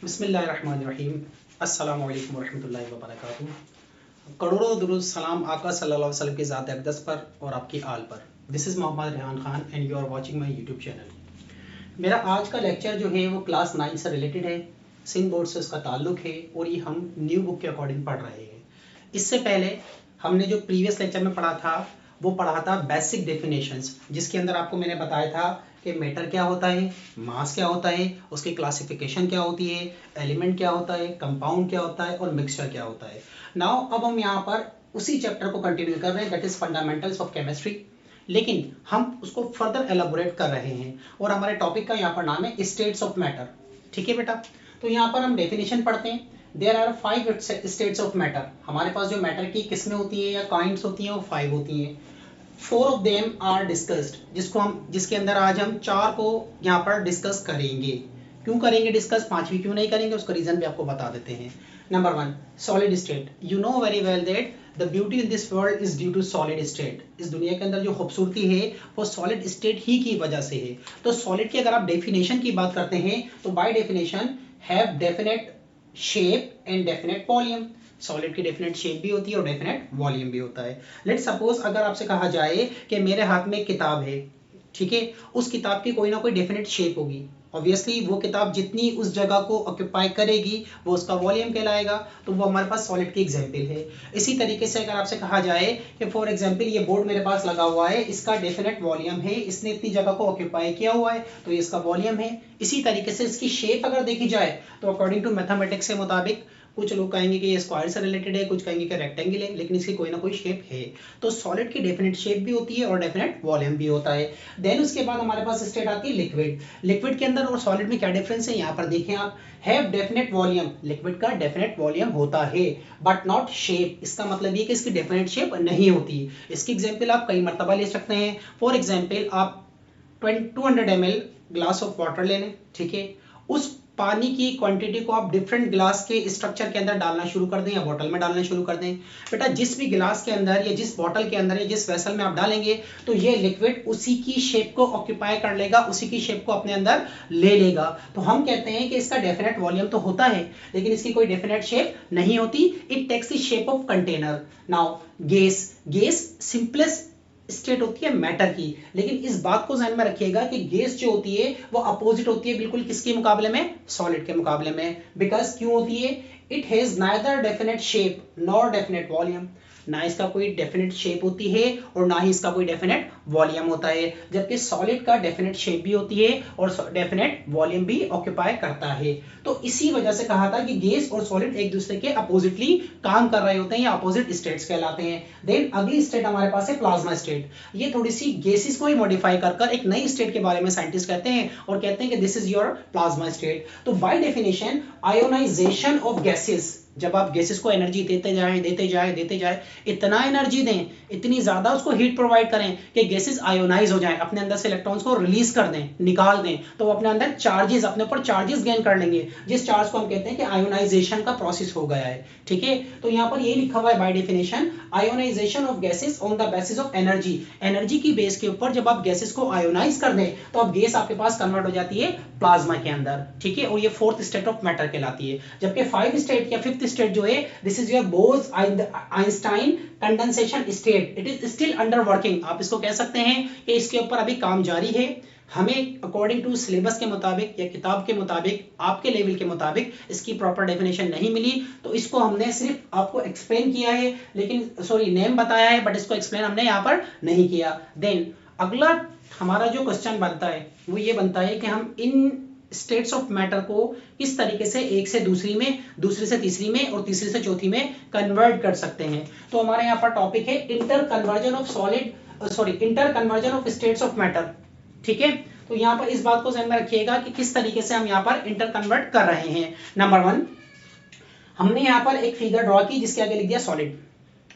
बिस्मिल्लाहिर्रहमानिर्रहीम। अस्सलामु अलैकुम वरहमतुल्लाहि वबरकातुहू। करोड़ों दुरूद सलाम आका सल्लल्लाहु अलैहि वसल्लम की ज़ात अक़दस पर और आपकी आल पर। This is Mohammad Rehan Khan and you are watching my YouTube channel. मेरा आज का लेक्चर जो है वो क्लास 9 से रिलेटेड है। सिंध बोर्ड से उसका ताल्लुक़ है और ये हम न्यू बुक के अकॉर्डिंग पढ़ रहे हैं। इससे पहले हमने जो प्रीवियस लेक्चर में पढ़ा था वो पढ़ा था बेसिक डेफिनेशंस, जिसके अंदर आपको मैंने बताया था कि मैटर क्या होता है, मास क्या होता है, उसकी क्लासिफिकेशन क्या होती है, एलिमेंट क्या होता है, कंपाउंड क्या होता है और मिक्सचर क्या होता है। नाउ अब हम यहाँ पर उसी चैप्टर को कंटिन्यू कर रहे हैं, that is fundamentals of chemistry, लेकिन हम उसको फर्दर एलाबोरेट कर रहे हैं और हमारे टॉपिक का यहाँ पर नाम है स्टेट्स ऑफ मैटर। ठीक है बेटा, तो यहाँ पर हम डेफिनेशन पढ़ते हैं। There are 5 states of matter. हमारे पास जो मैटर की किस्में होती है या काइंड्स होती हैं वो 5 होती हैं। 4 ऑफ देम आर डिस्कस्ड, जिसके अंदर आज हम 4 को यहाँ पर डिस्कस करेंगे। क्यों करेंगे डिस्कस, 5वीं क्यों नहीं करेंगे, उसका रीजन भी आपको बता देते हैं। Number 1 solid state. You know very well that the beauty in this world is due to solid state. इस दुनिया के अंदर जो खूबसूरती है वो सॉलिड स्टेट ही की वजह से है। तो सॉलिड की अगर आप डेफिनेशन की बात करते हैं तो by definition have definite shape and definite volume. Solid की डेफिनेट शेप भी होती है और डेफिनेट वॉल्यूम भी होता है। लेट सपोज अगर आपसे कहा जाए कि मेरे हाथ में एक किताब है, ठीक है, उस किताब की कोई ना कोई डेफिनेट शेप होगी। ऑब्वियसली वो किताब जितनी उस जगह को ऑक्यूपाई करेगी वो उसका वॉल्यूम कहलाएगा, तो वो हमारे पास सॉलिड की एग्जांपल है। इसी तरीके से अगर आपसे कहा जाए कि फॉर एग्जांपल ये बोर्ड मेरे पास लगा हुआ है, इसका डेफिनेट वॉल्यूम है, इसने इतनी जगह को ऑक्यूपाई किया हुआ है तो ये इसका वॉल्यूम है। इसी तरीके से इसकी शेप अगर देखी जाए तो अकॉर्डिंग टू मैथमेटिक्स के मुताबिक कुछ लोग कहेंगे कि ये स्क्वायर से रिलेटेड है, कुछ कहेंगे कि रेक्टेंगल है, लेकिन इसकी कोई ना कोई शेप है। तो सॉलिड की डेफिनेट शेप भी होती है और डेफिनेट वॉल्यूम भी होता है। देन उसके बाद हमारे पास स्टेट आती है लिक्विड। लिक्विड के अंदर और सॉलिड में क्या डिफरेंस है, यहाँ पर देखें आप, हैव डेफिनेट वॉल्यूम, लिक्विड का डेफिनेट वॉल्यूम होता है बट नॉट शेप। इसका मतलब ये कि इसकी डेफिनेट शेप नहीं होती। इसकी एग्जाम्पल आप कई मरतबा ले सकते हैं। फॉर एग्जाम्पल आप 200 ml ग्लास ऑफ वाटर ले लें, ठीक है, उस पानी की क्वांटिटी को आप डिफरेंट ग्लास के स्ट्रक्चर के अंदर डालना शुरू कर दें या बोतल में डालना शुरू कर दें। बेटा जिस भी गिलास के अंदर या जिस बोतल के अंदर या जिस वेसल में आप डालेंगे तो ये लिक्विड उसी की शेप को ऑक्यूपाई कर लेगा, उसी की शेप को अपने अंदर ले लेगा। तो हम कहते हैं कि इसका डेफिनेट वॉल्यूम तो होता है लेकिन इसकी कोई डेफिनेट शेप नहीं होती। It takes the shape of container. Now gas simplest state होती है मैटर की, लेकिन इस बात को ध्यान में रखिएगा कि गैस जो होती है वो अपोजिट होती है बिल्कुल किसके मुकाबले में, सॉलिड के मुकाबले में। बिकॉज क्यों होती है, it has neither definite shape nor definite volume. ना इसका कोई डेफिनेट शेप होती है और ना ही इसका कोई डेफिनेट वॉल्यूम होता है, जबकि सॉलिड का डेफिनेट शेप भी होती है और डेफिनेट वॉल्यूम भी ऑक्यूपाई करता है। तो इसी वजह से कहा था कि गैस और सॉलिड एक दूसरे के अपोजिटली काम कर रहे होते हैं या अपोजिट स्टेट्स कहलाते हैं। देन अगली स्टेट हमारे पास है प्लाज्मा स्टेट। ये थोड़ी सी गैसेस को ही मॉडिफाई कर एक नई स्टेट के बारे में साइंटिस्ट कहते हैं और कहते हैं कि this is your plasma state. तो by definition ionisation of gases, जब आप गैसेस को एनर्जी देते जाए, इतना एनर्जी दें, इतनी ज्यादा उसको हीट प्रोवाइड करें कि गैसेस आयोनाइज हो जाएं, अपने अंदर से इलेक्ट्रॉन्स को रिलीज कर दें, निकाल दें, तो वो अपने अंदर चार्जेस, अपने ऊपर चार्जेस गेन कर लेंगे, जिस चार्ज को हम कहते हैं कि आयोनाइजेशन का प्रोसेस हो गया है। ठीक है, तो यहाँ पर ये लिखा हुआ है by definition ionisation of gases on the basis of energy. Energy की बेस के ऊपर जब आप गैसेस को आयोनाइज कर दें तो अब गैस आपके पास कन्वर्ट हो जाती है प्लाज्मा के अंदर। ठीक है, और ये 4th स्टेट ऑफ मैटर कहलाती है। जबकि 5th स्टेट या 5th स्टेट जो है, this is your Bose Einstein condensation state. It is still under working. आप इसको कह सकते हैं कि इसके ऊपर अभी काम जारी है। हमें अकॉर्डिंग टू सिलेबस के मुताबिक या किताब के मुताबिक, आपके लेवल के मुताबिक इसकी प्रॉपर डेफिनेशन नहीं मिली, तो इसको हमने सिर्फ आपको एक्सप्लेन किया है, लेकिन सॉरी नेम बताया है बट इसको एक्सप्लेन हमने यहाँ पर नहीं किया। देन अगला हमारा जो क्वेश्चन बनता है वो ये बनता है कि हम इन स्टेट्स ऑफ मैटर को किस तरीके से एक से दूसरी में, दूसरी से तीसरी में और तीसरी से चौथी में कन्वर्ट कर सकते हैं। तो हमारे यहाँ पर टॉपिक है inter conversion of states of matter. ठीक है, तो यहाँ पर इस बात को ध्यान में रखिएगा कि किस तरीके से हम यहाँ पर इंटर कन्वर्ट कर रहे हैं। नंबर 1, हमने यहाँ पर एक फिगर ड्रॉ की जिसके आगे लिख दिया सॉलिड,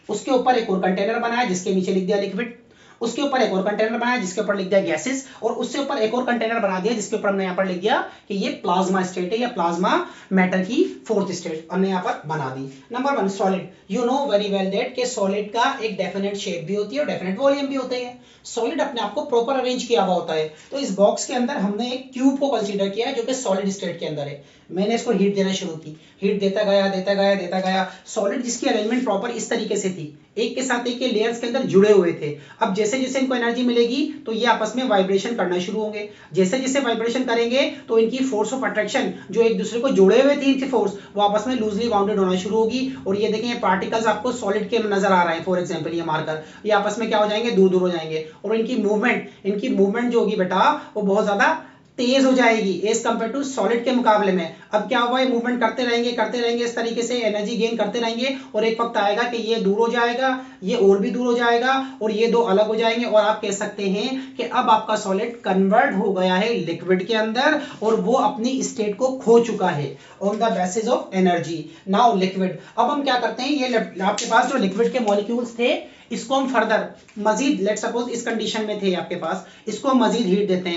उसके ऊपर एक और कंटेनर बनाया जिसके नीचे लिख दिया लिक्विड, उसके ऊपर एक और कंटेनर बनाया जिसके ऊपर लिख दिया गैसेस, और उससे ऊपर एक और कंटेनर बना दिया जिसके ऊपर हमने यहाँ पर लिख दिया कि ये प्लाज्मा स्टेट है या प्लाज्मा मैटर की फोर्थ स्टेट हमने यहाँ पर बना दी। Number 1 solid. You know very well that कि सॉलिड का एक डेफिनेट शेप भी होती है और डेफिनेट वॉल्यूम भी होते हैं। सॉलिड अपने आप को प्रॉपर अरेंज किया हुआ होता है। तो इस बॉक्स के अंदर हमने एक क्यूब को कंसीडर किया है जो कि सॉलिड स्टेट के अंदर है। मैंने इसको हीट देना शुरू की, हीट देता गया। सॉलिड जिसकी अरेंजमेंट प्रॉपर इस तरीके से थी, एक के साथ एक के लेयर्स के अंदर जुड़े हुए थे। अब जैसे जैसे इनको एनर्जी मिलेगी तो ये आपस में वाइब्रेशन करना शुरू होंगे। जैसे जैसे वाइब्रेशन करेंगे तो इनकी फोर्स ऑफ अट्रैक्शन जो एक दूसरे को जुड़े हुए थे, इनकी फोर्स वो आपस में लूजली बाउंडेड होना शुरू होगी। और ये देखें, ये पार्टिकल्स आपको सॉलिड के नजर आ रहे हैं। फॉर एग्जांपल ये मार्कर, ये आपस में क्या हो जाएंगे, दूर दूर हो जाएंगे। और इनकी मूवमेंट जो होगी बेटा वो बहुत ज्यादा तेज हो जाएगी एज कंपेयर टू सॉलिड के मुकाबले में। अब क्या हुआ, ये मूवमेंट करते रहेंगे इस तरीके से एनर्जी गेन करते रहेंगे, और एक वक्त आएगा कि ये दूर हो जाएगा, ये और भी दूर हो जाएगा, और ये दो अलग हो जाएंगे। और आप कह सकते हैं कि अब आपका सॉलिड कन्वर्ट हो गया है लिक्विड के अंदर, और वो अपनी स्टेट को खो चुका है on the basis of energy. Now liquid. अब हम क्या करते हैं, ये आपके पास जो लिक्विड के मॉलिक्यूल्स थे इसको हम फर्दर मजीद, लेट सपोज इस कंडीशन में थे आपके पास, इसको हम मजीद हीट देते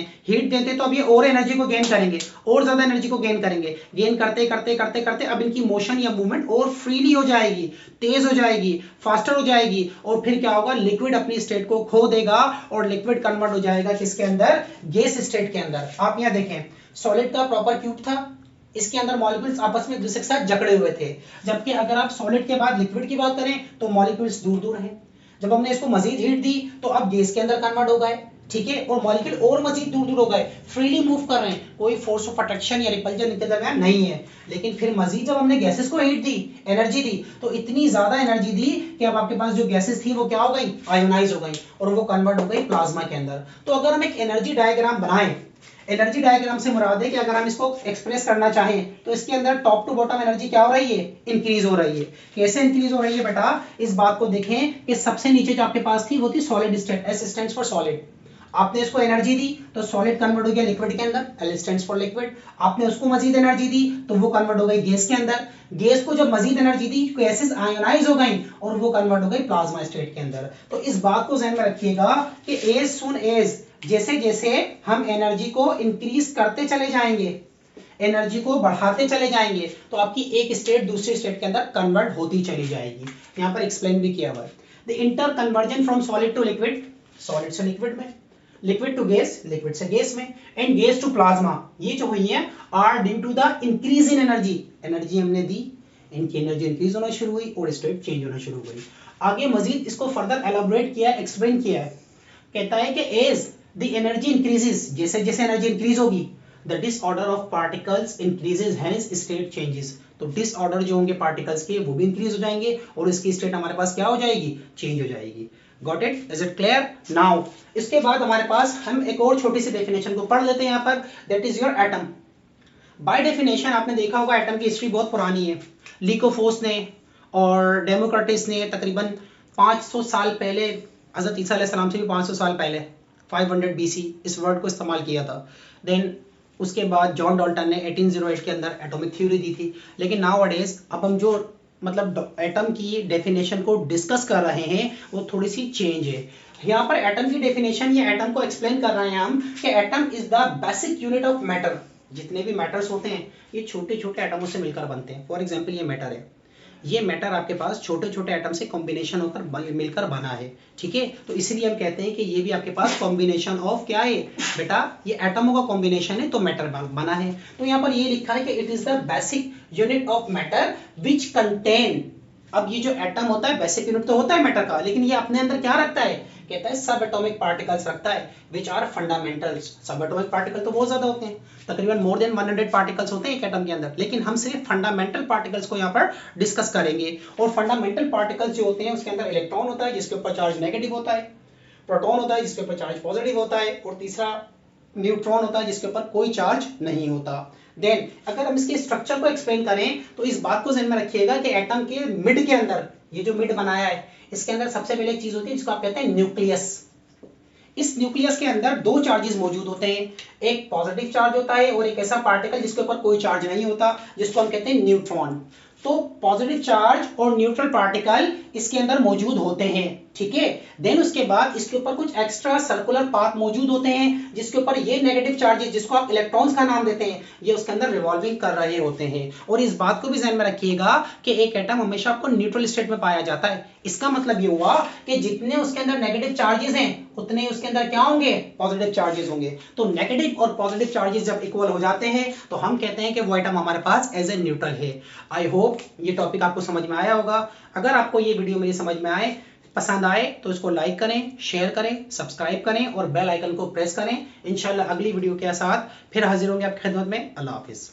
हैं तो अब ये और एनर्जी को गेन करेंगे, और ज्यादा एनर्जी को गेन करेंगे। गेन करते अब इनकी मोशन या मूवमेंट और फ्रीली हो जाएगी, तेज हो जाएगी, फास्टर हो जाएगी, और फिर क्या होगा, लिक्विड अपनी स्टेट को खो देगा और लिक्विड कन्वर्ट हो जाएगा किसके अंदर, गैस स्टेट के अंदर। आप यहाँ देखें, सॉलिड का प्रॉपर क्यूब था, इसके अंदर मॉलिक्यूल्स आपस में एक दूसरे के साथ जकड़े हुए थे। जबकि अगर आप सॉलिड के बाद लिक्विड की बात करें तो मॉलिक्यूल्स दूर दूर हैं। जब हमने इसको मजीद हीट दी तो अब गैस के अंदर कन्वर्ट हो गए, ठीक है, और मॉलिक्यूल और मजीद दूर दूर हो गए, फ्रीली मूव कर रहे हैं, कोई फोर्स ऑफ अट्रैक्शन या रिपल्जन इनके दरमियान नहीं है। लेकिन फिर मजीद जब हमने गैसेस को हीट दी, एनर्जी दी, तो इतनी ज्यादा एनर्जी दी कि अब आपके पास जो गैसेस थी वो क्या हो गई, आयोनाइज हो गई, और वो कन्वर्ट हो गई प्लाज्मा के अंदर। तो अगर हम एक एनर्जी डायग्राम बनाएं, एनर्जी डायग्राम से मुराद है कि अगर हम इसको एक्सप्रेस करना चाहें तो इसके अंदर टॉप टू बॉटम एनर्जी क्या हो रही है, इंक्रीज हो रही है। कैसे इंक्रीज हो रही है बेटा, इस बात को देखें कि सबसे नीचे जो आपके पास थी वो थी solid state, S stands for solid. आपने इसको एनर्जी दी तो सॉलिड कन्वर्ट हो गया लिक्विड के अंदर, एल स्टैंड्स फॉर लिक्विड। आपने उसको मजीद एनर्जी दी तो वो कन्वर्ट हो गई गैस के अंदर। गैस को जब मजीद एनर्जी दी, गैसेस आयोनाइज हो गई और वो कन्वर्ट हो गई प्लाज्मा स्टेट के अंदर। तो इस बात को ध्यान में रखिएगा कि एज सुन एज जैसे जैसे हम एनर्जी को इंक्रीज करते चले जाएंगे, एनर्जी को बढ़ाते चले जाएंगे, तो आपकी एक स्टेट दूसरी स्टेट के अंदर कन्वर्ट होती चली जाएगी। यहाँ पर एक्सप्लेन भी किया हुआ है। The inter conversion from solid to liquid, solid से लिक्विड में, लिक्विड टू गैस, लिक्विड से गैस में, एंड गैस टू प्लाज्मा, ये जो हुई है are due to the increase in energy. Energy हमने दी, इनकी एनर्जी इंक्रीज होना शुरू हुई और स्टेट चेंज होना शुरू हो गई। आगे मजीद इसको फर्दर एलाबोरेट किया, एक्सप्लेन किया है। कहता है कि एज द एनर्जी इंक्रीजेस, जैसे जैसे एनर्जी इंक्रीज होगी, the disorder of particles increases, hence state changes. तो डिसऑर्डर जो होंगे पार्टिकल्स के वो भी इंक्रीज हो जाएंगे और इसकी स्टेट हमारे पास क्या हो जाएगी, चेंज हो जाएगी। Got it, is it clear now. इसके बाद हमारे पास हम एक और छोटी सी डेफिनेशन को पढ़ लेते हैं यहाँ पर, that is your atom. By definition आपने देखा होगा एटम की हिस्ट्री बहुत पुरानी है। लिकोफोर्स ने और डेमोक्रिटस ने तकरीबन 500 साल पहले, हजरत ईसा अलैहिस्सलाम से भी 500 साल पहले 500 BC इस वर्ड को इस्तेमाल किया था। देन उसके बाद जॉन डाल्टन ने 1808 के अंदर एटॉमिक थ्योरी दी थी। लेकिन नाउ अडेज अब हम जो मतलब एटम की डेफिनेशन को डिस्कस कर रहे हैं वो थोड़ी सी चेंज है। यहाँ पर एटम की डेफिनेशन, ये एटम को एक्सप्लेन कर रहे हैं हम कि atom is the basic unit of matter. जितने भी मैटर्स होते हैं ये छोटे छोटे एटमों से मिलकर बनते हैं। फॉर एग्जाम्पल ये मैटर है, ये मैटर आपके पास छोटे छोटे एटम से कॉम्बिनेशन होकर मिलकर बना है, ठीक है। तो इसीलिए हम कहते हैं कि ये भी आपके पास कॉम्बिनेशन ऑफ क्या है बेटा, ये एटमों का कॉम्बिनेशन है तो मैटर बना है। तो यहाँ पर ये लिखा है कि it is the basic unit of matter which contain. अब ये जो एटम होता है बेसिक यूनिट तो होता है मैटर का, लेकिन ये अपने अंदर क्या रखता है, कहता है सब एटॉमिक पार्टिकल्स रखता है विच आर फंडामेंटल्स। सब एटॉमिक पार्टिकल तो बहुत ज्यादा होते हैं, तकरीबन मोर देन 100 पार्टिकल्स होते हैं एक एटम के अंदर, लेकिन हम सिर्फ फंडामेंटल पार्टिकल्स को यहाँ पर डिस्कस करेंगे। और फंडामेंटल पार्टिकल्स जो होते हैं उसके अंदर इलेक्ट्रॉन होता है जिसके ऊपर चार्ज नेगेटिव होता है, प्रोटॉन होता है जिसके ऊपर चार्ज पॉजिटिव होता है, और तीसरा न्यूट्रॉन होता है जिसके ऊपर कोई चार्ज नहीं होता। देन अगर हम इसके स्ट्रक्चर को एक्सप्लेन करें तो इस बात को ध्यान में रखिएगा कि एटम के मिड के अंदर, ये जो मिड बनाया है इसके अंदर सबसे पहले एक चीज होती है जिसको आप कहते हैं न्यूक्लियस। इस न्यूक्लियस के अंदर दो चार्जेस मौजूद होते हैं, एक पॉजिटिव चार्ज होता है और एक ऐसा पार्टिकल जिसके ऊपर कोई चार्ज नहीं होता जिसको हम कहते हैं न्यूट्रॉन। तो पॉजिटिव चार्ज और न्यूट्रल पार्टिकल इसके अंदर मौजूद होते हैं, ठीक है। देन उसके बाद इसके ऊपर कुछ एक्स्ट्रा सर्कुलर पाथ मौजूद होते हैं जिसके ऊपर ये नेगेटिव चार्जेस, जिसको आप इलेक्ट्रॉन्स का नाम देते हैं, ये उसके अंदर रिवॉल्विंग कर रहे होते हैं। और इस बात को भी ध्यान में रखिएगा कि एक एटम हमेशा आपको न्यूट्रल स्टेट में पाया जाता है। इसका मतलब ये हुआ कि जितने उसके अंदर नेगेटिव चार्जेस हैं उतने उसके अंदर क्या होंगे, पॉजिटिव चार्जेस होंगे। तो नेगेटिव और पॉजिटिव चार्जेस जब इक्वल हो जाते हैं तो हम कहते हैं कि वो एटम हमारे पास एज ए न्यूट्रल है। आई होप ये टॉपिक आपको समझ में आया होगा। अगर आपको ये वीडियो मेरी समझ में आए, पसंद आए तो इसको लाइक करें, शेयर करें, सब्सक्राइब करें और बेल आइकन को प्रेस करें। इंशाल्लाह अगली वीडियो के साथ फिर हाजिर होंगे आपकी खिदमत में। अल्लाह हाफिज।